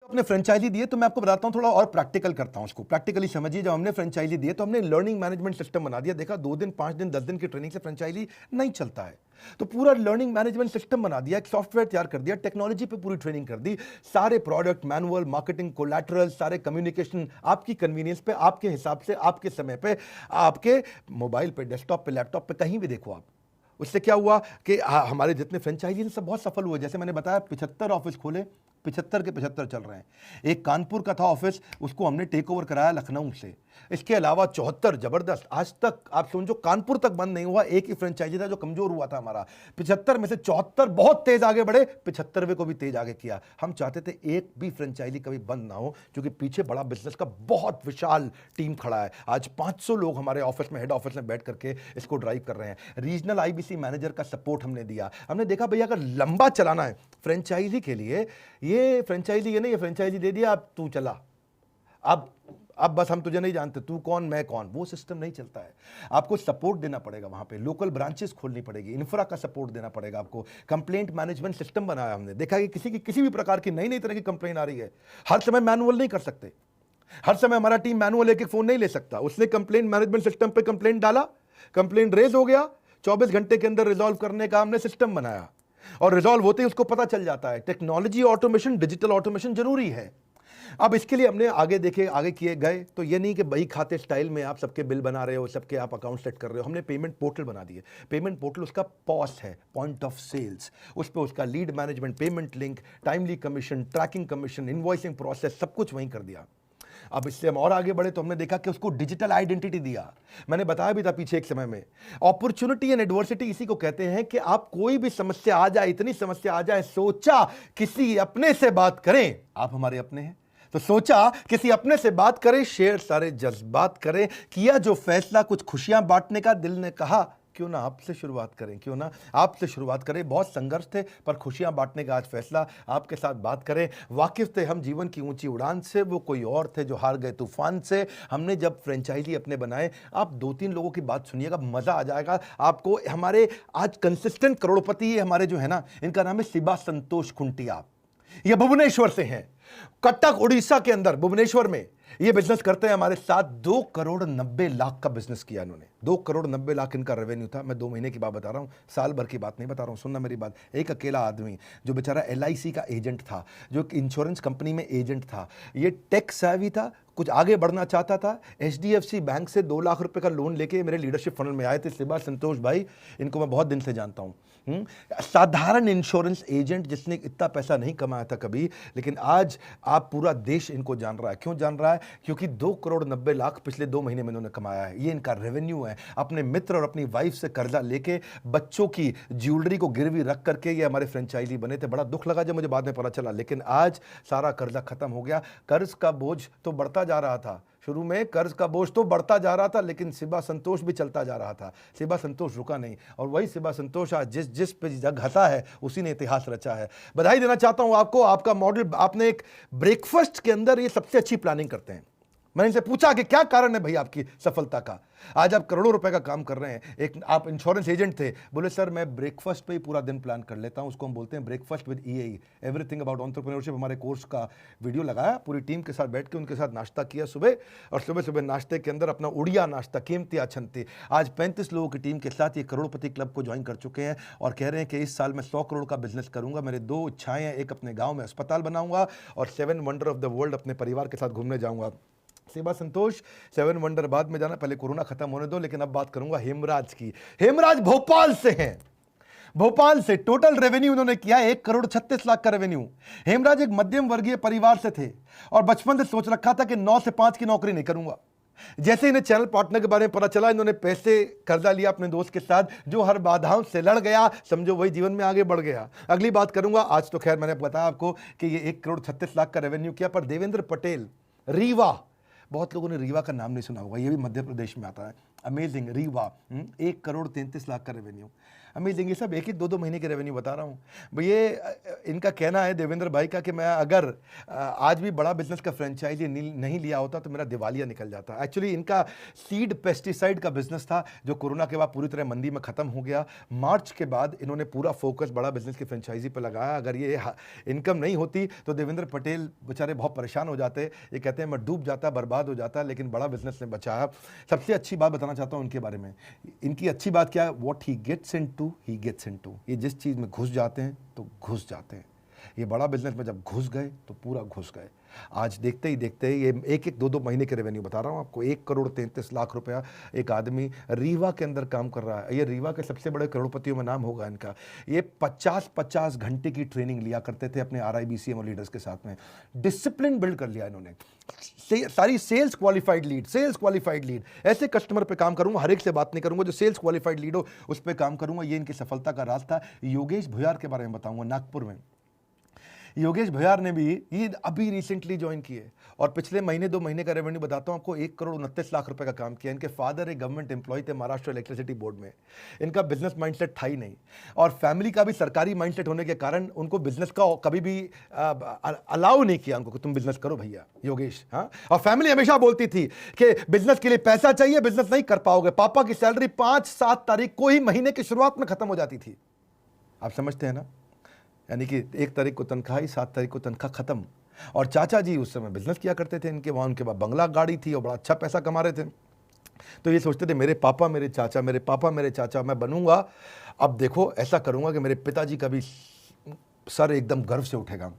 अपने फ्रेंचाइजी दिए तो मैं आपको बताता हूं, थोड़ा और प्रैक्टिकल करता हूं उसको। प्रैक्टिकली समझिए, जब हमने फ्रेंचाइजी दिए तो हमने लर्निंग मैनेजमेंट सिस्टम बना दिया। देखा 2 दिन 5 दिन 10 दिन की ट्रेनिंग से फ्रेंचाइजी नहीं चलता है, तो पूरा लर्निंग मैनेजमेंट सिस्टम बना दिया, एक सॉफ्टवेयर तैयार कर दिया, टेक्नोलॉजी पे पूरी ट्रेनिंग कर दी, सारे प्रोडक्ट मैनुअल, मार्केटिंग, कोलैटरल, सारे कम्युनिकेशन आपकी कन्वीनियंस पे, आपके हिसाब से, आपके समय पे, आपके मोबाइल पे, डेस्कटॉप पे, लैपटॉप पे, कहीं भी देखो आप। उससे क्या हुआ कि हमारे जितने फ्रेंचाइजी सब बहुत सफल हुए। जैसे मैंने बताया 75 ऑफिस खोले, 75 के 75 चल रहे हैं। एक कानपुर का था ऑफिस, उसको हमने टेक ओवर कराया लखनऊ से। इसके अलावा 74 जबरदस्त, आज तक आप समझो कानपुर तक बंद नहीं हुआ। एक ही फ्रेंचाइजी था जो कमजोर हुआ था हमारा। 75 में से 74 बहुत तेज आगे बढ़े, 75वें को भी तेज आगे किया। हम चाहते थे एक भी फ्रेंचाइजी कभी बंद ना हो, क्योंकि पीछे बड़ा बिजनेस का बहुत विशाल टीम खड़ा है। आज 500 लोग हमारे ऑफिस में, हेड ऑफिस में बैठ करके इसको ड्राइव कर रहे हैं। रीजनल आईबीसी मैनेजर का सपोर्ट हमने दिया। हमने देखा भैया अगर लंबा चलाना है फ्रेंचाइजी के लिए, ये फ्रेंचाइजी ये नहीं, ये फ्रेंचाइजी दे दिया अब तू चला, अब बस हम तुझे नहीं जानते, तू कौन मैं कौन, वो सिस्टम नहीं चलता है। आपको सपोर्ट देना पड़ेगा, वहां पे लोकल ब्रांचेस खोलनी पड़ेगी, इंफ्रा का सपोर्ट देना पड़ेगा आपको। कंप्लेंट मैनेजमेंट सिस्टम बनाया हमने। देखा कि किसी भी प्रकार की नई तरह की कंप्लेंट आ रही है, हर समय मैनुअल नहीं कर सकते, हर समय हमारा टीम मैनुअल एक फोन नहीं ले सकता। उसने कंप्लेंट मैनेजमेंट सिस्टम पे कंप्लेंट डाला, कंप्लेंट रेज हो गया, 24 घंटे के अंदर रिजॉल्व करने का हमने सिस्टम बनाया, और रिजॉल्व होते ही उसको पता चल जाता है। टेक्नोलॉजी ऑटोमेशन, डिजिटल ऑटोमेशन जरूरी है। अब इसके लिए हमने आगे किए गए, तो ये नहीं कि बही खाते स्टाइल में आप सबके बिल बना रहे हो, सबके आप अकाउंट सेट कर रहे हो। हमने पेमेंट पोर्टल बना दिए। पेमेंट पोर्टल उसका पॉस है, पॉइंट ऑफ सेल्स, उस पर उसका lead management, payment link, timely commission, tracking commission, invoicing process, सब कुछ वहीं कर दिया। अब इससे हम और आगे बढ़े तो हमने देखा कि उसको डिजिटल आइडेंटिटी दिया। मैंने बताया भी था पीछे एक समय में, अपॉर्चुनिटी एंड एडवर्सिटी इसी को कहते हैं कि आप कोई भी समस्या आ जाए, इतनी समस्या आ जाए, सोचा किसी अपने से बात करें, आप हमारे अपने हैं, तो सोचा किसी अपने से बात करें, शेयर सारे जज्बात करें, किया जो फैसला कुछ खुशियां बांटने का, दिल ने कहा क्यों ना आपसे शुरुआत करें, क्यों ना आपसे शुरुआत करें। बहुत संघर्ष थे पर खुशियां बांटने का आज फैसला, आपके साथ बात करें। वाकिफ थे हम जीवन की ऊंची उड़ान से, वो कोई और थे जो हार गए तूफान से। हमने जब फ्रेंचाइजी अपने बनाए, आप 2-3 लोगों की बात सुनिएगा, मजा आ जाएगा आपको। हमारे आज कंसिस्टेंट करोड़पति हमारे जो है ना, इनका नाम है शिबा संतोष खुंटिया। ये भुवनेश्वर से हैं, कटक उड़ीसा के अंदर भुवनेश्वर में ये बिजनेस करते हैं हमारे साथ। 2 करोड़ 90 लाख का बिजनेस किया इन्होंने। 2 करोड़ 90 लाख इनका रेवेन्यू था। मैं 2 महीने की बात बता रहा हूं, साल भर की बात नहीं बता रहा हूं, सुनना मेरी बात। एक अकेला आदमी जो बेचारा LIC का एजेंट था, जो इंश्योरेंस कंपनी में एजेंट था, ये टेक सेवी था, कुछ आगे बढ़ना चाहता था। HDFC बैंक से 2 लाख रुपए का लोन लेके मेरे लीडरशिप फंड में आए थे। शिबा संतोष भाई, इनको मैं बहुत दिन से जानता हूं। साधारण इंश्योरेंस एजेंट जिसने इतना पैसा नहीं कमाया था कभी, लेकिन आज आप पूरा देश इनको जान रहा है। क्यों जान रहा है? क्योंकि 2 करोड़ 90 लाख पिछले 2 महीने में इन्होंने कमाया है। ये इनका रेवेन्यू है। अपने मित्र और अपनी वाइफ से कर्जा लेके, बच्चों की ज्वेलरी को गिरवी रख करके ये हमारे फ्रेंचाइजी बने थे। बड़ा दुख लगा जब मुझे बाद में पता चला, लेकिन आज सारा कर्जा खत्म हो गया। कर्ज का बोझ तो बढ़ता जा रहा था, शुरू में कर्ज का बोझ तो बढ़ता जा रहा था, लेकिन शिबा संतोष भी चलता जा रहा था। शिबा संतोष रुका नहीं, और वही शिबा संतोष आज जिस पे जग हंसा है, उसी ने इतिहास रचा है। बधाई देना चाहता हूं आपको। आपका मॉडल, आपने एक ब्रेकफास्ट के अंदर ये सबसे अच्छी प्लानिंग करते हैं। मैंने इनसे पूछा कि क्या कारण है भाई आपकी सफलता का, आज आप करोड़ों रुपए का काम कर रहे हैं। एक आप इंश्योरेंस एजेंट थे, बोले सर मैं ब्रेकफास्ट पे ही पूरा दिन प्लान कर लेता हूं। उसको हम बोलते हैं breakfast with EAE, everything about entrepreneurship. हमारे कोर्स का वीडियो लगाया, पूरी टीम के साथ बैठ के उनके साथ नाश्ता किया सुबह, और सुबह सुबह नाश्ते के अंदर अपना उड़िया नाश्ता, कीमती अछंती। आज 35 लोगों की टीम के साथ ये करोड़पति क्लब को ज्वाइन कर चुके हैं, और कह रहे हैं कि इस साल मैं 100 करोड़ का बिजनेस करूंगा। मेरे 2 इच्छाएं हैं, एक अपने गाँव में अस्पताल बनाऊंगा, और 7 वंडर ऑफ द वर्ल्ड अपने परिवार के साथ घूमने जाऊंगा। शिबा संतोष, 7 वंडर बाद में जाना, पहले कोरोना खत्म होने दो। लेकिन अब बात करूंगा हेमराज की। हेमराज भोपाल से हैं, भोपाल से। टोटल रेवेन्यू उन्होंने किया 1 करोड़ 36 लाख का रेवेन्यू। हेमराज एक मध्यम वर्गीय परिवार से थे, और बचपन से सोच रखा था कि 9 से 5 की नौकरी नहीं करूंगा। जैसे इन्हें चैनल पार्टनर के बारे में पता चला, इन्होंने पैसे कर्जा लिया अपने दोस्त के साथ, जो हर बाधाओं से लड़ गया, समझो वही जीवन में आगे बढ़ गया। अगली बात करूंगा। आज तो खैर मैंने बताया आपको कि ये 1 करोड़ 36 लाख का रेवेन्यू किया, पर देवेंद्र पटेल, रीवा, बहुत लोगों ने रीवा का नाम नहीं सुना होगा, ये भी मध्य प्रदेश में आता है। अमेजिंग, रीवा, 1 करोड़ 33 लाख का रेवेन्यू। अमेजिंग। ये सब एक एक 2-2 महीने के रेवेन्यू बता रहा हूँ। ये इनका कहना है देवेंद्र भाई का कि मैं अगर आज भी बड़ा बिजनेस का फ्रेंचाइजी नहीं लिया होता तो मेरा दिवालिया निकल जाता। एक्चुअली इनका सीड पेस्टिसाइड का बिजनेस था जो कोरोना के बाद पूरी तरह मंदी में खत्म हो गया। मार्च के बाद इन्होंने पूरा फोकस बड़ा बिजनेस की फ्रेंचाइजी पर लगाया। अगर ये इनकम नहीं होती तो देवेंद्र पटेल बेचारे बहुत परेशान हो जाते। ये कहते हैं मैं डूब जाता, बर्बाद हो जाता, लेकिन बड़ा बिजनेस ने बचाया। सबसे अच्छी बात बताना चाहता हूँ उनके बारे में। इनकी अच्छी बात क्या है? What he gets into he gets into. ये जिस चीज़ में घुस जाते हैं तो घुस जाते हैं। ये बड़ा बिजनेस में जब घुस गए तो पूरा घुस गए। आज देखते ही देखते ये एक एक 2-2 महीने के रेवेन्यू बता रहा हूँ आपको। 1,33,00,000 रुपया एक आदमी रीवा के अंदर काम कर रहा है। ये रीवा के सबसे बड़े करोड़पतियों में नाम होगा इनका। ये 50-50 घंटे की ट्रेनिंग लिया करते थे अपने RIBCM और लीडर्स के साथ में। डिसिप्लिन बिल्ड कर लिया इन्होंने। सारी सेल्स क्वालिफाइड लीड। ऐसे कस्टमर पे काम करूंगा, हर एक से बात नहीं करूंगा, जो सेल्स क्वालिफाइड लीड हो उस पर काम करूंगा। ये इनकी सफलता का राज था। योगेश भुयार के बारे में बताऊंगा। नागपुर में योगेश भुयार ने भी ये अभी रिसेंटली ज्वाइन किए और पिछले महीने 2 महीने का रेवेन्यू बताता हूं आपको। 1,29,00,000 रुपए का काम किया। इनके फादर एक गवर्नमेंट एम्प्लॉय थे महाराष्ट्र इलेक्ट्रिसिटी बोर्ड में। इनका बिजनेस माइंडसेट था ही नहीं और फैमिली का भी सरकारी माइंडसेट होने के कारण उनको बिजनेस का कभी भी अलाउ नहीं किया उनको कि तुम बिजनेस करो भैया योगेश। हाँ, और फैमिली हमेशा बोलती थी कि बिजनेस के लिए पैसा चाहिए, बिजनेस नहीं कर पाओगे। पापा की सैलरी 5-7 तारीख को ही महीने की शुरुआत में खत्म हो जाती थी। आप समझते हैं ना? यानी कि 1 तारीख को तनख्वाह, 7 तारीख को तनख्वाह खत्म। और चाचा जी उस समय बिजनेस किया करते थे इनके वहाँ। उनके बाद बंगला गाड़ी थी और बड़ा अच्छा पैसा कमा रहे थे। तो ये सोचते थे मेरे पापा मेरे चाचा, मैं बनूंगा। अब देखो ऐसा करूंगा कि मेरे पिताजी का भी सर एकदम गर्व से उठेगा।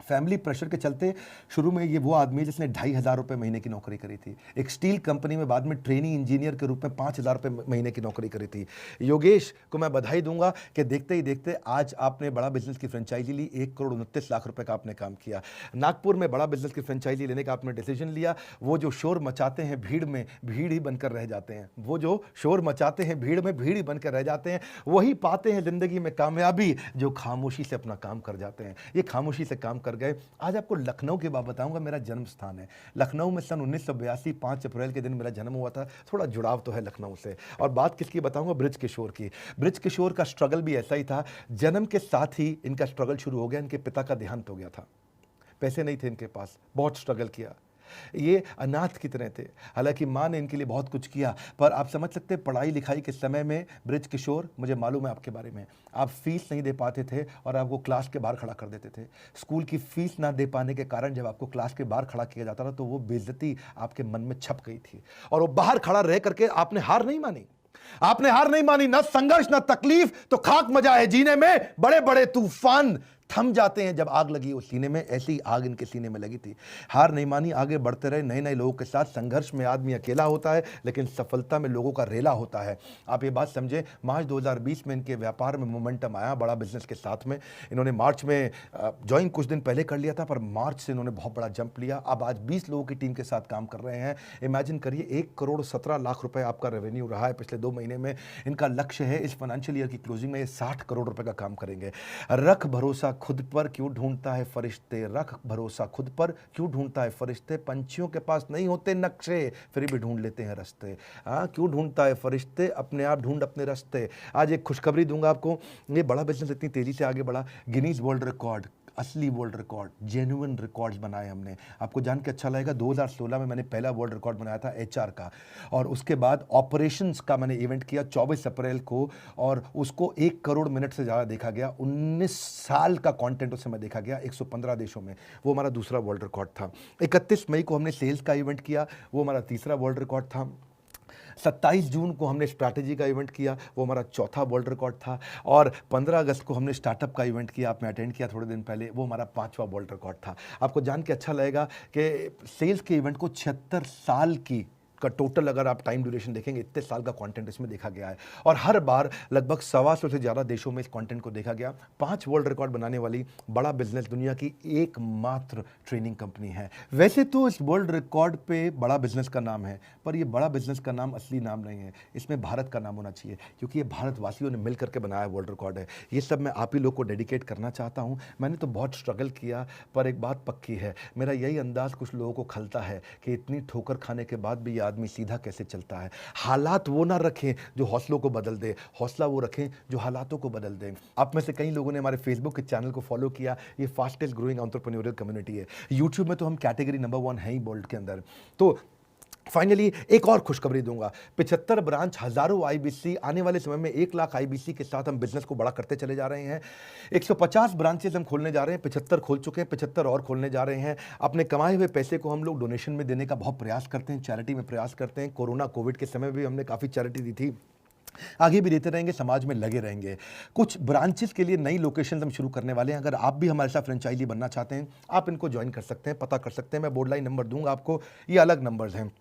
फैमिली प्रेशर के चलते शुरू में ये वो आदमी जिसने 2,500 रुपये महीने की नौकरी करी थी। एक स्टील कंपनी में बाद में ट्रेनिंग इंजीनियर के रूप में 5,000 रुपये महीने की नौकरी करी थी। योगेश को मैं बधाई दूंगा कि देखते ही देखते आज आपने बड़ा बिजनेस की फ्रेंचाइजी ली। 1,29,00,000 रुपये का आपने काम किया। नागपुर में बड़ा बिजनेस की फ्रेंचाइजी लेने का आपने डिसीजन लिया। वो जो शोर मचाते हैं भीड़ में, भीड़ ही बनकर रह जाते हैं। वो जो शोर मचाते हैं भीड़ में, भीड़ ही बनकर रह जाते हैं। वही पाते हैं जिंदगी में कामयाबी जो खामोशी से अपना काम कर जाते हैं। ये खामोशी से काम कर गए। आज आपको लखनऊ की बात बताऊंगा। मेरा जन्म स्थान है लखनऊ में। सन 1982 5 अप्रैल के दिन मेरा जन्म हुआ था। थोड़ा जुड़ाव तो है लखनऊ से। और बात किसकी बताऊंगा? बृज किशोर की। बृज किशोर का स्ट्रगल भी ऐसा ही था। जन्म के साथ ही इनका स्ट्रगल शुरू हो गया। इनके पिता का देहांत हो गया था। पैसे नहीं थे इनके पास, बहुत स्ट्रगल किया। ये अनाथ की तरह थे। हालांकि माँ ने इनके लिए बहुत कुछ किया, पर आप समझ सकते हैं पढ़ाई लिखाई के समय में बृज किशोर, मुझे मालूम है आपके बारे में, आप फीस नहीं दे पाते थे और आपको क्लास के बाहर खड़ा कर देते थे। स्कूल की फीस ना दे पाने के कारण जब आपको क्लास के बाहर खड़ा किया जाता था तो वो बेइज्जती आपके मन में छप गई थी और वो बाहर खड़ा रह करके आपने हार नहीं मानी। ना संघर्ष ना तकलीफ तो खाक मजा है जीने में। बड़े बड़े तूफान थम जाते हैं जब आग लगी उस सीने में। ऐसी आग इनके सीने में लगी थी। हार नहीं मानी, आगे बढ़ते रहे नए नए लोगों के साथ। संघर्ष में आदमी अकेला होता है लेकिन सफलता में लोगों का रेला होता है। आप ये बात समझे। मार्च 2020 में इनके व्यापार में मोमेंटम आया बड़ा बिजनेस के साथ में। इन्होंने मार्च में ज्वाइन कुछ दिन पहले कर लिया था, पर मार्च से इन्होंने बहुत बड़ा जंप लिया। अब आज 20 लोगों की टीम के साथ काम कर रहे हैं। इमेजिन करिए 1,17,00,000 रुपए आपका रेवेन्यू रहा है पिछले 2 महीने में। इनका लक्ष्य है इस फाइनेंशियल ईयर की क्लोजिंग में ये 60 करोड़ रुपए का काम करेंगे। रख भरोसा खुद पर क्यों ढूंढता है फरिश्ते, रख भरोसा खुद पर क्यों ढूंढता है फरिश्ते। पंछियों के पास नहीं होते नक्शे फिर भी ढूंढ लेते हैं रास्ते। क्यों ढूंढता है फरिश्ते, अपने आप ढूंढ अपने रास्ते। आज एक खुशखबरी दूंगा आपको। ये बड़ा बिजनेस इतनी तेजी से आगे बढ़ा। गिनीज वर्ल्ड रिकॉर्ड, असली वर्ल्ड रिकॉर्ड, जेन्युइन रिकॉर्ड्स बनाए हमने। आपको जान के अच्छा लगेगा 2016 में मैंने पहला वर्ल्ड रिकॉर्ड बनाया था HR का, और उसके बाद ऑपरेशंस का मैंने इवेंट किया 24 अप्रैल को और उसको 1 करोड़ मिनट से ज़्यादा देखा गया। 19 साल का कंटेंट उस समय देखा गया 115 देशों में। वो हमारा दूसरा वर्ल्ड रिकॉर्ड था। 31 मई को हमने सेल्स का इवेंट किया, वो हमारा तीसरा वर्ल्ड रिकॉर्ड था। 27 जून को हमने स्ट्रैटेजी का इवेंट किया, वो हमारा चौथा वर्ल्ड रिकॉर्ड था। और 15 अगस्त को हमने स्टार्टअप का इवेंट किया, आपने अटेंड किया थोड़े दिन पहले, वो हमारा 5वां वर्ल्ड रिकॉर्ड था। आपको जान के अच्छा लगेगा कि सेल्स के इवेंट को 76 साल की का टोटल अगर आप टाइम ड्यूरेशन देखेंगे, इतने साल का कंटेंट इसमें देखा गया है और हर बार लगभग 125 से ज़्यादा देशों में इस कंटेंट को देखा गया। 5 वर्ल्ड रिकॉर्ड बनाने वाली बड़ा बिजनेस दुनिया की एकमात्र ट्रेनिंग कंपनी है। वैसे तो इस वर्ल्ड रिकॉर्ड पे बड़ा बिजनेस का नाम है, पर ये बड़ा बिजनेस का नाम असली नाम नहीं है। इसमें भारत का नाम होना चाहिए, क्योंकि ये भारतवासियों ने मिल करके बनाया वर्ल्ड रिकॉर्ड है। ये सब मैं आप ही लोग को डेडिकेट करना चाहता हूँ। मैंने तो बहुत स्ट्रगल किया, पर एक बात पक्की है, मेरा यही अंदाज़ कुछ लोगों को खलता है कि इतनी ठोकर खाने के बाद भी ये आदमी सीधा कैसे चलता है। हालात वो ना रखें जो हौसलों को बदल दे, हौसला वो रखें जो हालातों को बदल दें। आप में से कई लोगों ने हमारे फेसबुक के चैनल को फॉलो किया, ये फास्टेस्ट ग्रोइंग एंटरप्रेन्योरियल कम्युनिटी है। यूट्यूब में तो हम कैटेगरी नंबर 1 है ही बोल्ड के अंदर। तो फाइनली एक और खुशखबरी दूंगा, 75 ब्रांच, हजारों आईबीसी, आने वाले समय में 1 लाख आईबीसी के साथ हम बिजनेस को बड़ा करते चले जा रहे हैं। 150 ब्रांचेस हम खोलने जा रहे हैं, 75 खोल चुके हैं, 75 और खोलने जा रहे हैं। अपने कमाए हुए पैसे को हम लोग डोनेशन में देने का बहुत प्रयास करते हैं, चैरिटी में प्रयास करते हैं। कोरोना कोविड के समय भी हमने काफ़ी चैरिटी दी थी, आगे भी देते रहेंगे, समाज में लगे रहेंगे। कुछ ब्रांचेस के लिए नई लोकेशन हम शुरू करने वाले हैं। अगर आप भी हमारे साथ फ्रेंचाइजी बनना चाहते हैं, आप इनको ज्वाइन कर सकते हैं, पता कर सकते हैं। मैं बोर्ड लाइन नंबर दूंगा आपको, ये अलग नंबर्स हैं।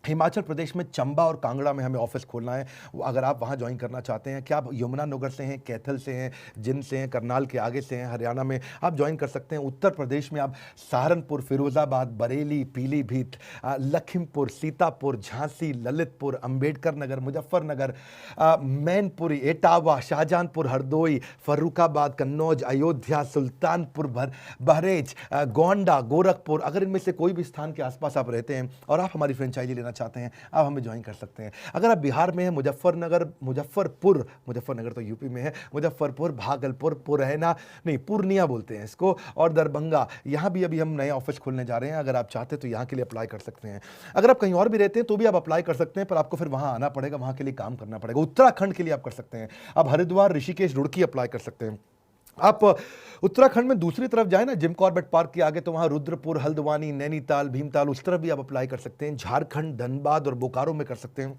हिमाचल प्रदेश में चंबा और कांगड़ा में हमें ऑफिस खोलना है। अगर आप वहाँ ज्वाइन करना चाहते हैं, क्या आप यमुनानगर से हैं, कैथल से हैं, जिंद से हैं, करनाल के आगे से हैं, हरियाणा में आप ज्वाइन कर सकते हैं। उत्तर प्रदेश में आप सहारनपुर, फिरोजाबाद, बरेली, पीलीभीत, लखीमपुर, सीतापुर, झांसी, ललितपुर, अंबेडकर नगर, मुजफ्फरनगर, मैनपुरी, एटावा, शाहजहानपुर, हरदोई, फर्रुखाबाद, कन्नौज, अयोध्या, सुल्तानपुर, बहरेच, गोंडा, गोरखपुर, अगर इनमें से कोई भी स्थान के आसपास आप रहते हैं और आप हमारी फ्रेंचाइजी लेना चाहते हैं, आप हमें ज्वाइन कर सकते हैं। अगर आप बिहार में हैं, मुजफ्फरनगर तो यूपी में है, मुजफ्फरपुर, भागलपुर, पुरैना, नहीं पूर्णिया बोलते हैं इसको, और दरभंगा, यहाँ भी अभी हम नए ऑफिस खोलने जा रहे हैं। अगर आप चाहते हैं तो यहाँ के लिए अप्लाई कर सकते हैं। अगर आप कहीं और भी रहते हैं तो भी आप अप्लाई कर सकते हैं, पर आपको फिर वहाँ आना पड़ेगा, वहाँ के लिए काम करना पड़ेगा। उत्तराखंड के लिए आप कर सकते हैं, आप हरिद्वार, ऋषिकेश, रुड़की अप्लाई कर सकते हैं। आप उत्तराखंड में दूसरी तरफ जाए ना, जिम कॉर्बेट पार्क के आगे, तो वहाँ रुद्रपुर, हल्द्वानी, नैनीताल, भीमताल, उस तरफ भी आप अप्लाई कर सकते हैं। झारखंड, धनबाद और बोकारो में कर सकते हैं।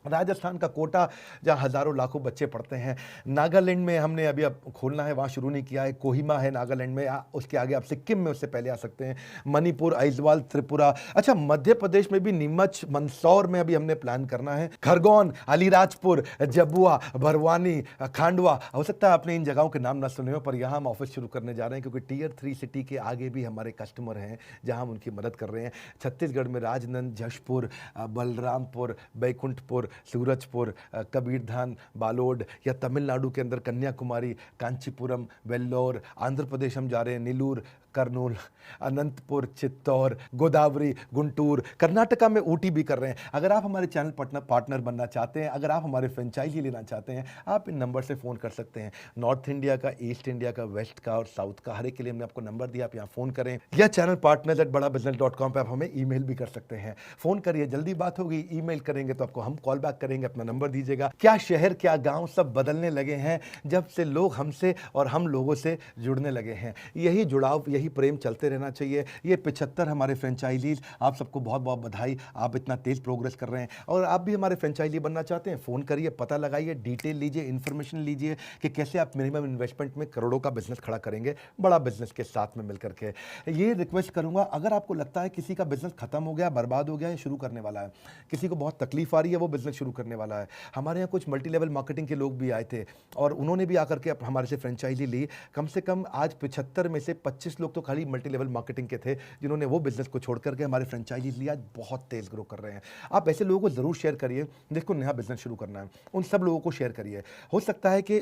राजस्थान का कोटा, जहाँ हज़ारों लाखों बच्चे पढ़ते हैं। नागालैंड में हमने अभी अब खोलना है, वहाँ शुरू नहीं किया है। कोहिमा है नागालैंड में, उसके आगे आप सिक्किम में उससे पहले आ सकते हैं। मणिपुर, आइजवाल, त्रिपुरा, अच्छा मध्य प्रदेश में भी नीमच, मंदसौर में अभी हमने प्लान करना है। खरगोन, अलीराजपुर, जबुआ, बरवानी, खांडवा, हो सकता है आपने इन जगहों के नाम ना सुने हो, पर यहाँ हम ऑफिस शुरू करने जा रहे हैं, क्योंकि टियर 3 सिटी के आगे भी हमारे कस्टमर हैं जहाँ हम उनकी मदद कर रहे हैं। छत्तीसगढ़ में राजनंद, जशपुर, बलरामपुर, बैकुंठपुर, सूरजपुर, कबीरधाम, बालोड, या तमिलनाडु के अंदर कन्याकुमारी, कांचीपुरम, वेल्लोर। आंध्र प्रदेश हम जा रहे हैं, नीलूर, कर्नूल, अनंतपुर, चित्तौर, गोदावरी, गुंटूर। कर्नाटका में ऊटी भी कर रहे हैं। अगर आप हमारे चैनल पार्टनर बनना चाहते हैं, अगर आप हमारे फ्रेंचाइजी लेना चाहते हैं, आप इन नंबर से फ़ोन कर सकते हैं। नॉर्थ इंडिया का, ईस्ट इंडिया का, वेस्ट का और साउथ का, हर एक के लिए हमने आपको नंबर दिया, आप यहाँ फ़ोन करें, या चैनल partners@badabusiness.com पर आप हमें ईमेल भी कर सकते हैं। फ़ोन करिए, जल्दी बात होगी। ईमेल करेंगे तो आपको हम कॉल बैक करेंगे, अपना नंबर दीजिएगा। क्या शहर, क्या गाँव सब बदलने लगे हैं जब से लोग हमसे और हम लोगों से जुड़ने लगे हैं। यही जुड़ाव, यही प्रेम चलते रहना चाहिए। ये 75 हमारे फ्रेंचाइजीज, आप सबको बहुत बहुत बधाई, आप इतना तेज प्रोग्रेस कर रहे हैं। और आप भी हमारे फ्रेंचाइजी बनना चाहते हैं, फ़ोन करिए, पता लगाइए, डिटेल लीजिए, इन्फॉर्मेशन लीजिए कि कैसे आप मिनिमम इन्वेस्टमेंट में करोड़ों का बिजनेस खड़ा करेंगे, बड़ा बिजनेस के साथ में मिलकर के। ये रिक्वेस्ट करूंगा, अगर आपको लगता है किसी का बिजनेस खत्म हो गया, बर्बाद हो गया, या शुरू करने वाला है, किसी को बहुत तकलीफ आ रही है, वो बिजनेस शुरू करने वाला है, हमारे यहाँ कुछ मल्टी लेवल मार्केटिंग के लोग भी आए थे और उन्होंने भी आकर के हमारे से फ्रेंचाइजी ली। कम से कम आज 75 में से 25 लोग तो खाली मल्टी लेवल मार्केटिंग के थे, जिन्होंने वो बिजनेस को छोड़ करके हमारे फ्रेंचाइजी लिया, बहुत तेज ग्रो कर रहे हैं। आप ऐसे लोगों को जरूर शेयर करिए जिसको नया बिजनेस शुरू करना है, उन सब लोगों को शेयर करिए। हो सकता है कि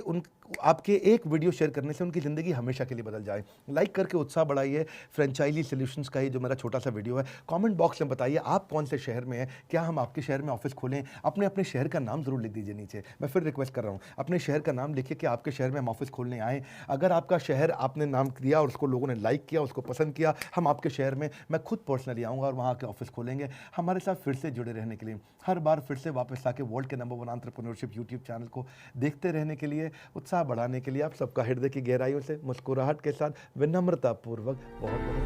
आपके एक वीडियो शेयर करने से उनकी ज़िंदगी हमेशा के लिए बदल जाए। लाइक करके उत्साह बढ़ाइए। फ्रेंचाइजी सॉल्यूशंस का ये जो मेरा छोटा सा वीडियो है, कमेंट बॉक्स में बताइए आप कौन से शहर में हैं, क्या हम आपके शहर में ऑफिस खोलें। अपने अपने शहर का नाम जरूर लिख दीजिए नीचे। मैं फिर रिक्वेस्ट कर रहा हूँ, अपने शहर का नाम लिखिए कि आपके शहर में हम ऑफिस खोलने आए। अगर आपका शहर आपने नाम दिया और उसको लोगों ने लाइक किया, उसको पसंद किया, हम आपके शहर में, मैं खुद पर्सनली आऊँगा और वहाँ के ऑफिस खोलेंगे। हमारे साथ फिर से जुड़े रहने के लिए, हर बार फिर से वापस आके वर्ल्ड के नंबर 1 एंटरप्रेन्योरशिप यूट्यूब चैनल को देखते रहने के लिए, उत्साह बढ़ाने के लिए, आप सबका हृदय की गहराइयों से मुस्कुराहट के साथ विनम्रता पूर्वक बहुत बहुत